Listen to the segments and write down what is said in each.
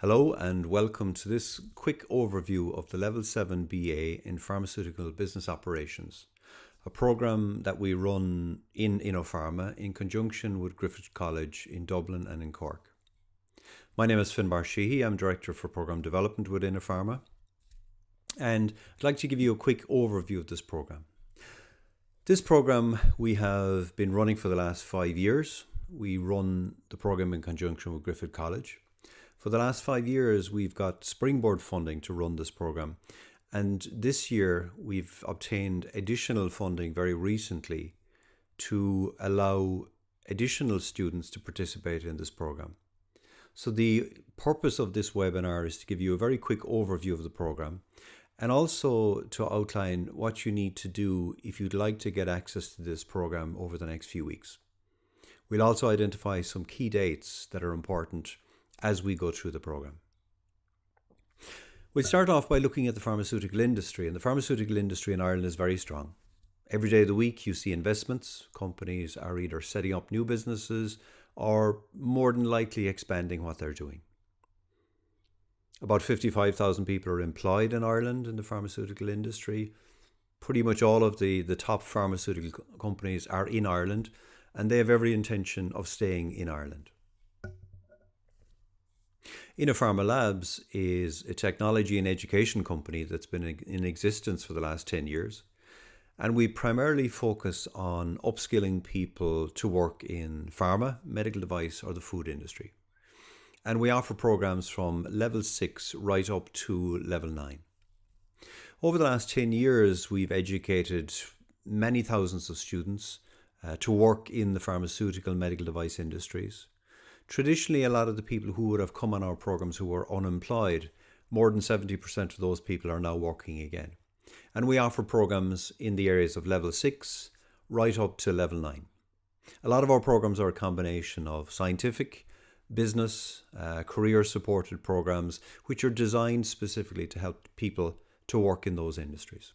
Hello and welcome to this quick overview of the Level 7 BA in Pharmaceutical Business Operations, a program that we run in InnoPharma in conjunction with Griffith College in Dublin and in Cork. My name is Finbar Sheehy. I'm Director for Program Development with InnoPharma, and I'd like to give you a quick overview of this program. This program we have been running for the last 5 years. We run the program in conjunction with Griffith College. For the last 5 years, we've got springboard funding to run this program. And this year, we've obtained additional funding very recently to allow additional students to participate in this program. So the purpose of this webinar is to give you a very quick overview of the program and also to outline what you need to do if you'd like to get access to this program over the next few weeks. We'll also identify some key dates that are important as we go through the program. We'll start off by looking at the pharmaceutical industry, and the pharmaceutical industry in Ireland is very strong. Every day of the week you see investments. Companies are either setting up new businesses or more than likely expanding what they're doing. About 55,000 people are employed in Ireland in the pharmaceutical industry. Pretty much all of the top pharmaceutical companies are in Ireland, and they have every intention of staying in Ireland. InnoPharma Labs is a technology and education company that's been in existence for the last 10 years. And we primarily focus on upskilling people to work in pharma, medical device, or the food industry. And we offer programs from level 6 right up to level 9. Over the last 10 years, we've educated many thousands of students to work in the pharmaceutical and medical device industries. Traditionally, a lot of the people who would have come on our programs who were unemployed, more than 70% of those people are now working again. And we offer programs in the areas of level 6 right up to level 9. A lot of our programs are a combination of scientific, business, career supported programs, which are designed specifically to help people to work in those industries.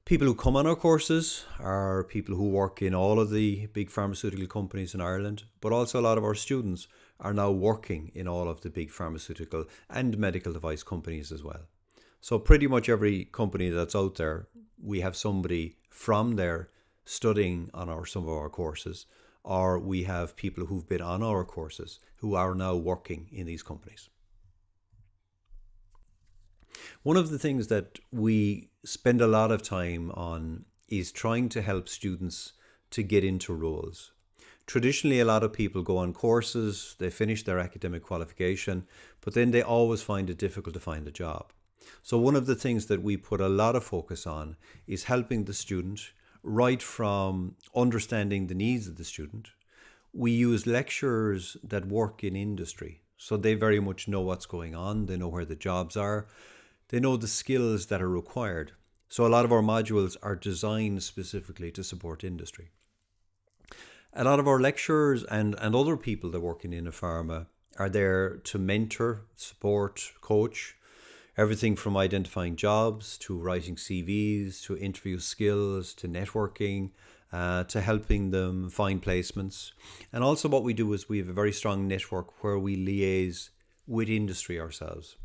People who come on our courses are people who work in all of the big pharmaceutical companies in Ireland, but also a lot of our students are now working in all of the big pharmaceutical and medical device companies as well. So pretty much every company that's out there, we have somebody from there studying on some of our courses, or we have people who've been on our courses who are now working in these companies. One of the things that we spend a lot of time on is trying to help students to get into roles. Traditionally, a lot of people go on courses, they finish their academic qualification, but then they always find it difficult to find a job. So one of the things that we put a lot of focus on is helping the student right from understanding the needs of the student. We use lecturers that work in industry, so they very much know what's going on, they know where the jobs are. They know the skills that are required. So a lot of our modules are designed specifically to support industry. A lot of our lecturers and other people that work in InnoPharma are there to mentor, support, coach, everything from identifying jobs to writing CVs, to interview skills, to networking, to helping them find placements. And also what we do is we have a very strong network where we liaise with industry ourselves.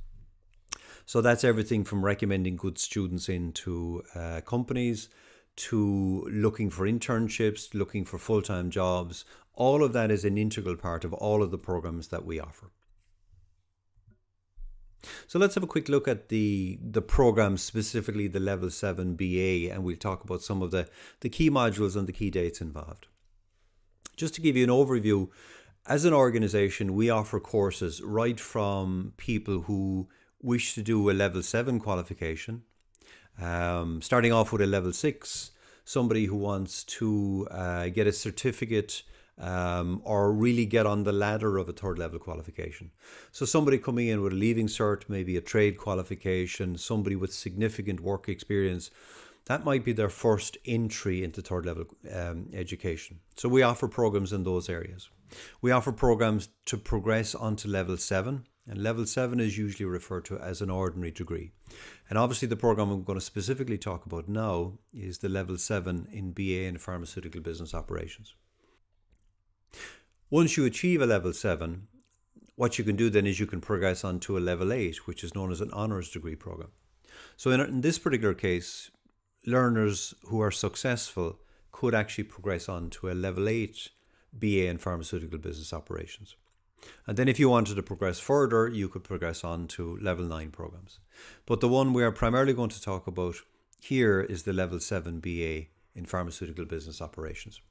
So that's everything from recommending good students into companies to looking for internships, looking for full-time jobs. All of that is an integral part of all of the programs that we offer. So let's have a quick look at the program, specifically the Level 7 BA, and we'll talk about some of the key modules and the key dates involved. Just to give you an overview, as an organization, we offer courses right from people who wish to do a level 7 qualification, starting off with a level 6, somebody who wants to get a certificate or really get on the ladder of a third level qualification. So somebody coming in with a leaving cert, maybe a trade qualification, somebody with significant work experience, that might be their first entry into third level education. So we offer programs in those areas. We offer programs to progress onto level 7. And level 7 is usually referred to as an ordinary degree. And obviously the program I'm going to specifically talk about now is the level 7 in BA in Pharmaceutical Business Operations. Once you achieve a level 7, what you can do then is you can progress on to a level 8, which is known as an honours degree program. So in this particular case, learners who are successful could actually progress on to a level 8 BA in Pharmaceutical Business Operations. And then if you wanted to progress further, you could progress on to level 9 programs. But the one we are primarily going to talk about here is the level 7 BA in Pharmaceutical Business Operations.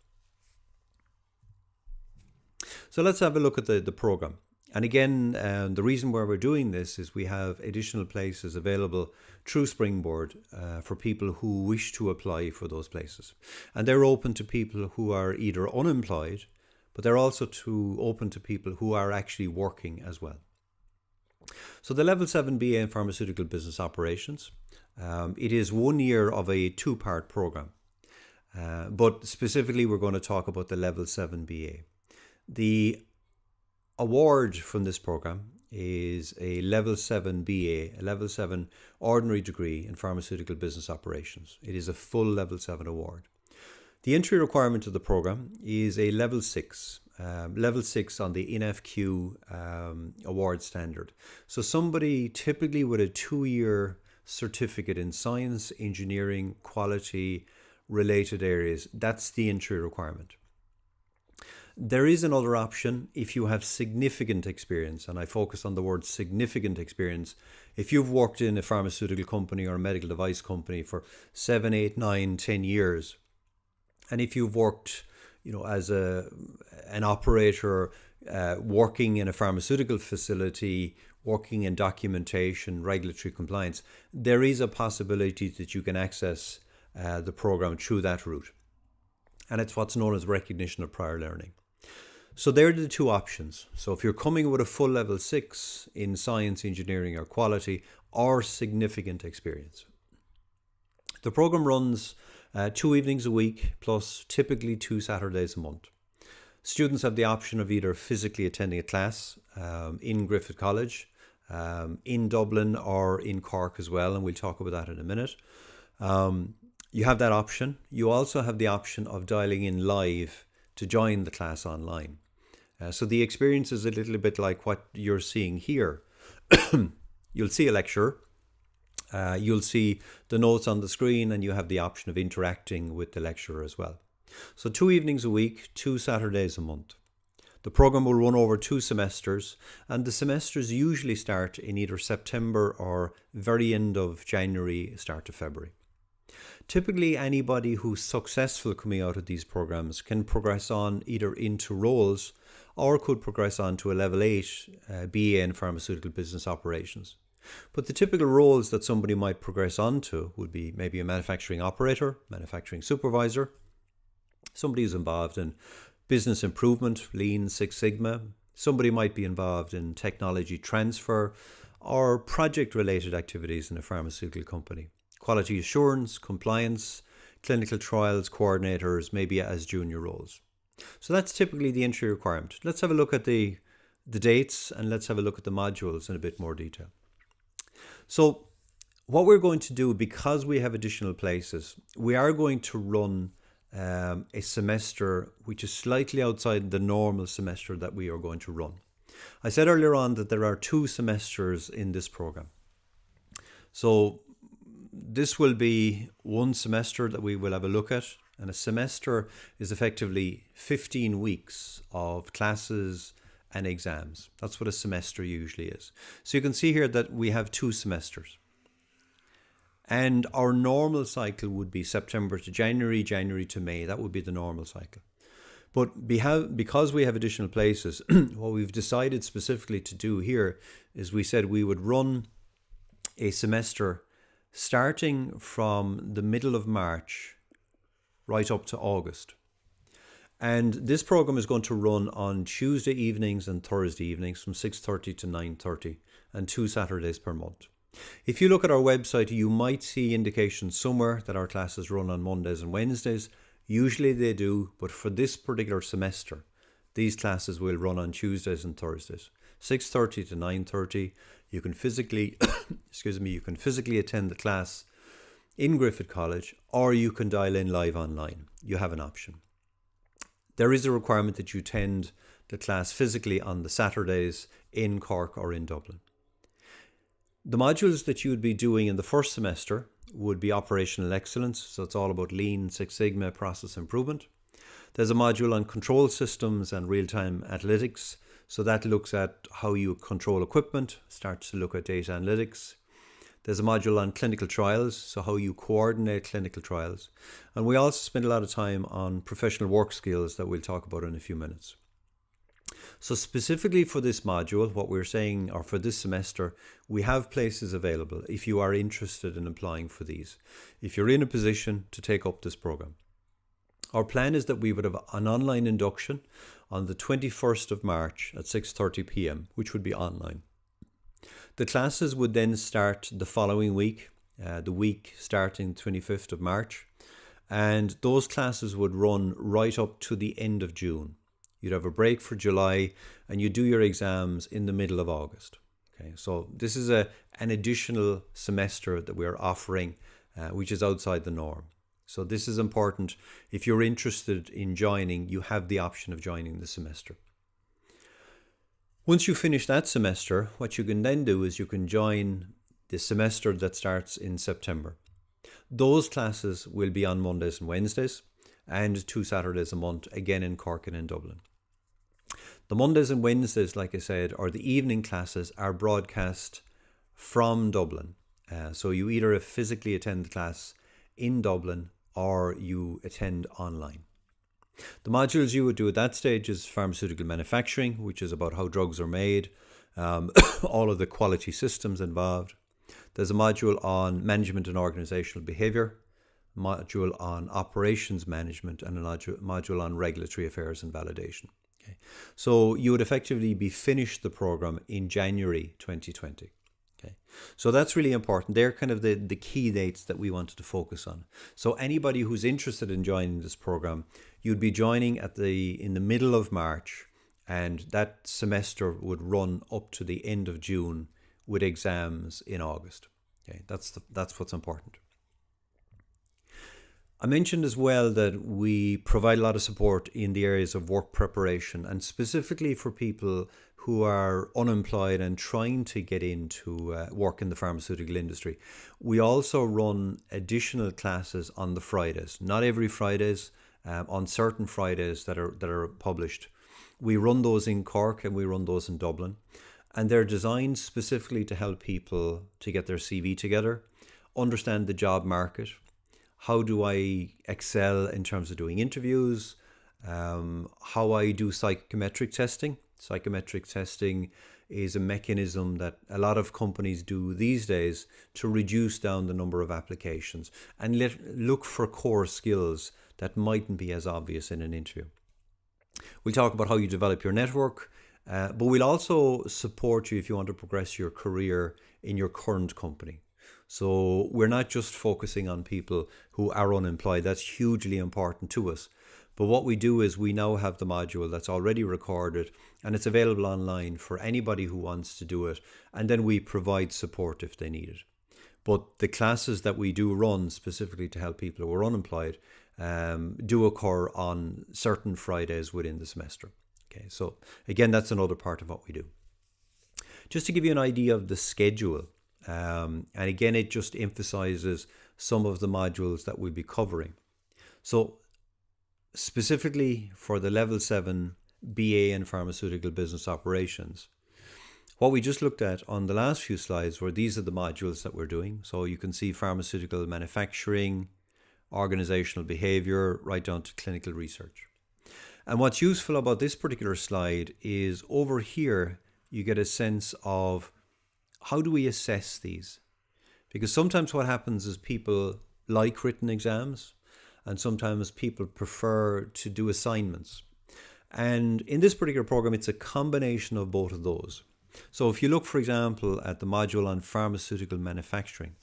So let's have a look at the program. And again, the reason why we're doing this is we have additional places available through Springboard for people who wish to apply for those places. And they're open to people who are either unemployed, but they're also open to people who are actually working as well. So the Level 7 BA in Pharmaceutical Business Operations, it is 1 year of a 2-part program. But specifically, we're going to talk about the Level 7 BA. The award from this program is a Level 7 BA, a Level 7 ordinary degree in Pharmaceutical Business Operations. It is a full Level 7 award. The entry requirement of the program is a Level 6, Level 6 on the NFQ award standard. So somebody typically with a 2-year certificate in science, engineering, quality, related areas, that's the entry requirement. There is another option if you have significant experience, and I focus on the word significant experience. If you've worked in a pharmaceutical company or a medical device company for 7, 8, 9, 10 years, and if you've worked, as an operator, working in a pharmaceutical facility, working in documentation, regulatory compliance, there is a possibility that you can access the program through that route. And it's what's known as recognition of prior learning. So they're the two options. So if you're coming with a full Level 6 in science, engineering or quality, or significant experience. The program runs 2 evenings a week, plus typically 2 Saturdays a month. Students have the option of either physically attending a class in Griffith College, in Dublin or in Cork as well, and we'll talk about that in a minute. You have that option. You also have the option of dialing in live to join the class online. So the experience is a little bit like what you're seeing here. You'll see a lecture, you'll see the notes on the screen, and you have the option of interacting with the lecturer as well. So 2 evenings a week, 2 Saturdays a month. The program will run over 2 semesters, and the semesters usually start in either September or very end of January, start of February. Typically, anybody who's successful coming out of these programs can progress on either into roles or could progress on to a Level 8 BA in Pharmaceutical Business Operations. But the typical roles that somebody might progress on to would be maybe a manufacturing operator, manufacturing supervisor, somebody who's involved in business improvement, Lean, Six Sigma. Somebody might be involved in technology transfer or project-related activities in a pharmaceutical company. Quality assurance, compliance, clinical trials coordinators, maybe as junior roles. So that's typically the entry requirement. Let's have a look at the dates, and let's have a look at the modules in a bit more detail. So what we're going to do, because we have additional places, we are going to run a semester which is slightly outside the normal semester that we are going to run. I said earlier on that there are 2 semesters in this program. So this will be 1 semester that we will have a look at, and a semester is effectively 15 weeks of classes and exams. That's what a semester usually is. So you can see here that we have 2 semesters. And our normal cycle would be September to January, January to May. That would be the normal cycle. But because we have additional places, what we've decided specifically to do here is we said we would run a semester starting from the middle of March right up to August. And this program is going to run on Tuesday evenings and Thursday evenings from 6:30 to 9:30 and 2 Saturdays per month. If you look at our website, you might see indications somewhere that our classes run on Mondays and Wednesdays. Usually they do, but for this particular semester, these classes will run on Tuesdays and Thursdays, 6:30 to 9:30. You can physically, you can physically attend the class in Griffith College, or you can dial in live online. You have an option. There is a requirement that you attend the class physically on the Saturdays in Cork or in Dublin. The modules that you would be doing in the first semester would be operational excellence, so it's all about Lean, Six Sigma, process improvement. There's a module on control systems and real-time analytics, so that looks at how you control equipment, starts to look at data analytics. There's a module on clinical trials, so how you coordinate clinical trials. And we also spend a lot of time on professional work skills that we'll talk about in a few minutes. So specifically for this module, what we're saying, or for this semester, we have places available if you are interested in applying for these, if you're in a position to take up this program. Our plan is that we would have an online induction on the 21st of March at 6:30 p.m, which would be online. The classes would then start the following week, the week starting 25th of March, and those classes would run right up to the end of June. You'd have a break for July, and you do your exams in the middle of August. Okay, so this is an additional semester that we're offering, which is outside the norm. So this is important. If you're interested in joining, you have the option of joining the semester. Once you finish that semester, what you can then do is you can join the semester that starts in September. Those classes will be on Mondays and Wednesdays, and 2 Saturdays a month, again in Cork and in Dublin. The Mondays and Wednesdays, like I said, or the evening classes are broadcast from Dublin. So you either physically attend the class in Dublin or you attend online. The modules you would do at that stage is pharmaceutical manufacturing, which is about how drugs are made, all of the quality systems involved. There's a module on management and organizational behavior, module on operations management, and a module on regulatory affairs and validation. Okay. So you would effectively be finished the program in January 2020. Okay. So that's really important. They're kind of the key dates that we wanted to focus on. So anybody who's interested in joining this program, you'd be joining in the middle of March, and that semester would run up to the end of June with exams in August. Okay. That's what's important. I mentioned as well that we provide a lot of support in the areas of work preparation, and specifically for people who are unemployed and trying to get into work in the pharmaceutical industry. We also run additional classes on the Fridays, not every Fridays, on certain Fridays that are published. We run those in Cork and we run those in Dublin, and they're designed specifically to help people to get their CV together, understand the job market. How do I excel in terms of doing interviews? How I do psychometric testing. Psychometric testing is a mechanism that a lot of companies do these days to reduce down the number of applications and look for core skills that mightn't be as obvious in an interview. We'll talk about how you develop your network, but we'll also support you if you want to progress your career in your current company. So we're not just focusing on people who are unemployed. That's hugely important to us. But what we do is we now have the module that's already recorded and it's available online for anybody who wants to do it. And then we provide support if they need it. But the classes that we do run specifically to help people who are unemployed do occur on certain Fridays within the semester. Okay, so again, that's another part of what we do. Just to give you an idea of the schedule, and again, it just emphasizes some of the modules that we'll be covering. So specifically for the Level 7 BA in Pharmaceutical Business Operations, what we just looked at on the last few slides were these are the modules that we're doing. So you can see pharmaceutical manufacturing, organizational behavior, right down to clinical research. And what's useful about this particular slide is over here, you get a sense of how do we assess these? Because sometimes what happens is people like written exams and sometimes people prefer to do assignments. And in this particular program, it's a combination of both of those. So if you look, for example, at the module on pharmaceutical manufacturing,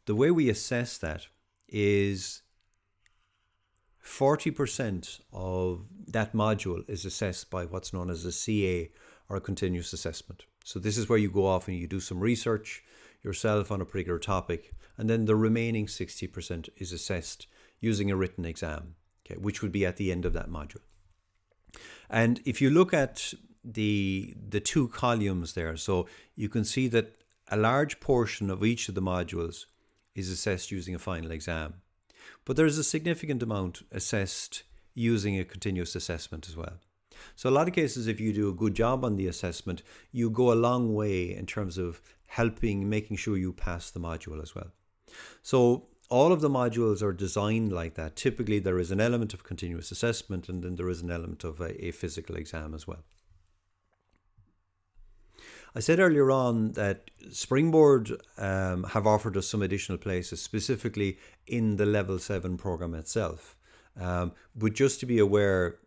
the way we assess that is 40% of that module is assessed by what's known as a CA, or a continuous assessment. So this is where you go off and you do some research yourself on a particular topic, and then the remaining 60% is assessed using a written exam, okay, which would be at the end of that module. And if you look at the two columns there, so you can see that a large portion of each of the modules is assessed using a final exam. But there's a significant amount assessed using a continuous assessment as well. So a lot of cases, if you do a good job on the assessment, you go a long way in terms of helping, making sure you pass the module as well. So all of the modules are designed like that. Typically, there is an element of continuous assessment, and then there is an element of a physical exam as well. I said earlier on that Springboard have offered us some additional places, specifically in the Level 7 program itself. But just to be aware,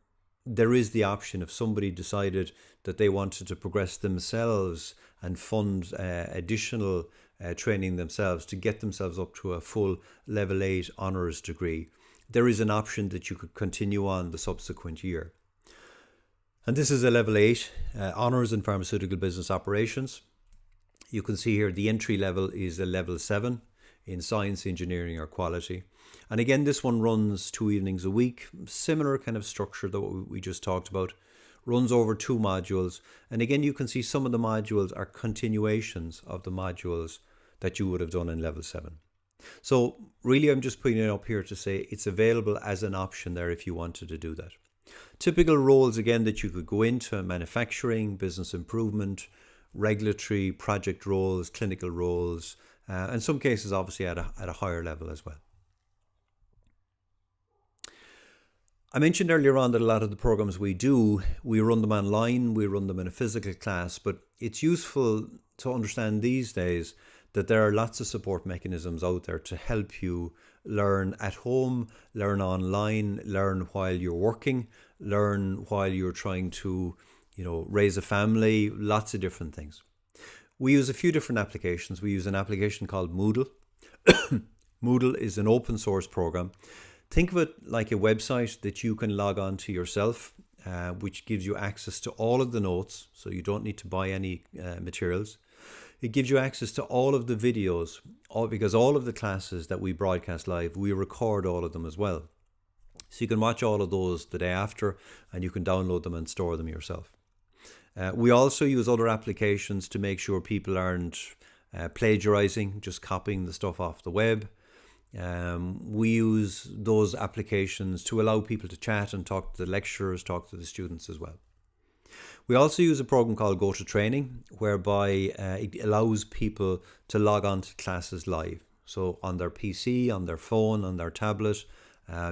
there is the option if somebody decided that they wanted to progress themselves and fund additional training themselves to get themselves up to a full Level 8 honours degree. There is an option that you could continue on the subsequent year. And this is a Level 8 Honours in Pharmaceutical Business Operations. You can see here the entry level is a Level 7 in Science, Engineering or Quality. And again, this one runs 2 evenings a week, similar kind of structure that we just talked about, runs over 2 modules. And again, you can see some of the modules are continuations of the modules that you would have done in Level 7. So really, I'm just putting it up here to say it's available as an option there if you wanted to do that. Typical roles, again, that you could go into: manufacturing, business improvement, regulatory, project roles, clinical roles, and some cases obviously at a higher level as well. I mentioned earlier on that a lot of the programs we run them online, we run them in a physical class, but it's useful to understand these days that there are lots of support mechanisms out there to help you learn at home, learn online, learn while you're working, learn while you're trying to, raise a family, lots of different things. We use a few different applications. We use an application called Moodle. Moodle is an open source program. Think of it like a website that you can log on to yourself, which gives you access to all of the notes, so you don't need to buy any materials. It gives you access to all of the videos, because all of the classes that we broadcast live, we record all of them as well. So you can watch all of those the day after, and you can download them and store them yourself. We also use other applications to make sure people aren't plagiarizing, just copying the stuff off the web. We use those applications to allow people to chat and talk to the lecturers, talk to the students as well. We also use a program called Go to Training, whereby it allows people to log on to classes live. So on their PC, on their phone, on their tablet,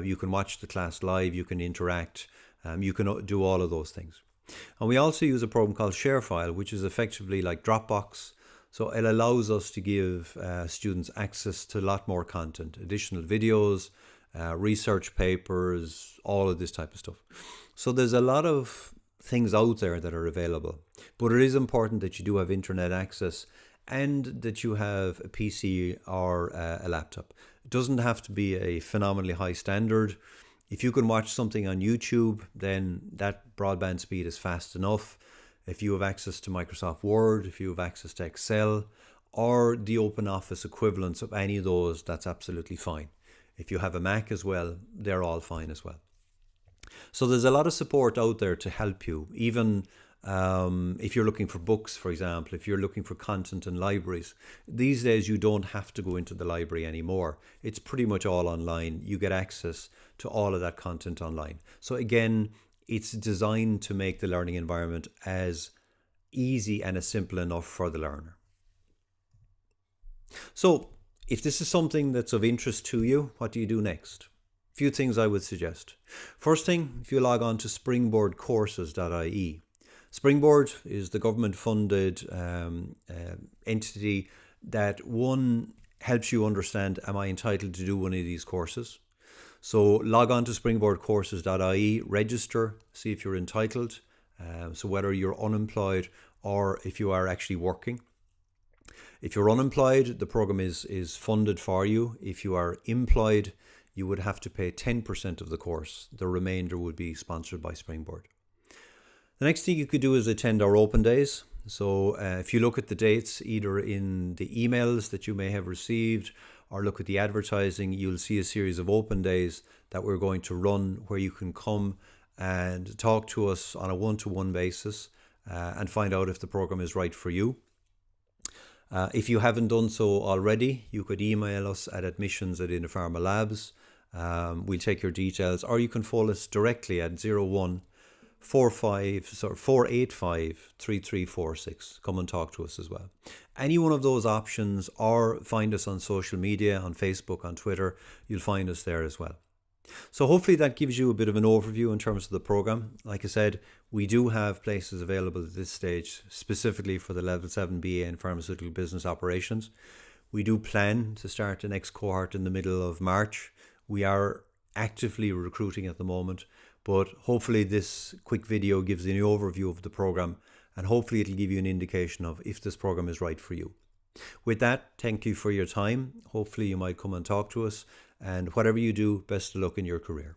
you can watch the class live, you can interact, you can do all of those things. And we also use a program called ShareFile, which is effectively like Dropbox. So it allows us to give students access to a lot more content, additional videos, research papers, all of this type of stuff. So there's a lot of things out there that are available, but it is important that you do have internet access and that you have a PC or a laptop. It doesn't have to be a phenomenally high standard. If you can watch something on YouTube, then that broadband speed is fast enough. If you have access to Microsoft Word, if you have access to Excel, or the Open Office equivalents of any of those, that's absolutely fine. If you have a Mac as well, they're all fine as well. So there's a lot of support out there to help you, even if you're looking for books, for example, if you're looking for content in libraries. These days you don't have to go into the library anymore. It's pretty much all online. You get access to all of that content online. So again, it's designed to make the learning environment as easy and as simple enough for the learner. So if this is something that's of interest to you, what do you do next? Few things I would suggest. First thing, if you log on to springboardcourses.ie. Springboard is the government-funded entity that, one, helps you understand, am I entitled to do one of these courses? So log on to springboardcourses.ie, register, see if you're entitled. So whether you're unemployed or if you are actually working. If you're unemployed, the program is funded for you. If you are employed, you would have to pay 10% of the course. The remainder would be sponsored by Springboard. The next thing you could do is attend our open days. So if you look at the dates, either in the emails that you may have received or look at the advertising, you'll see a series of open days that we're going to run where you can come and talk to us on a one-to-one basis and find out if the program is right for you. If you haven't done so already, you could email us at admissions@InnoPharma We'll take your details, or you can phone us directly at 485 3346. Come and talk to us as well. Any one of those options, or find us on social media, on Facebook, on Twitter. You'll find us there as well. So hopefully that gives you a bit of an overview in terms of the program. Like I said, we do have places available at this stage specifically for the Level 7 BA in Pharmaceutical Business Operations. We do plan to start the next cohort in the middle of March. We are actively recruiting at the moment, but hopefully this quick video gives you an overview of the program, and hopefully it'll give you an indication of if this program is right for you. With that, thank you for your time. Hopefully you might come and talk to us, and whatever you do, best of luck in your career.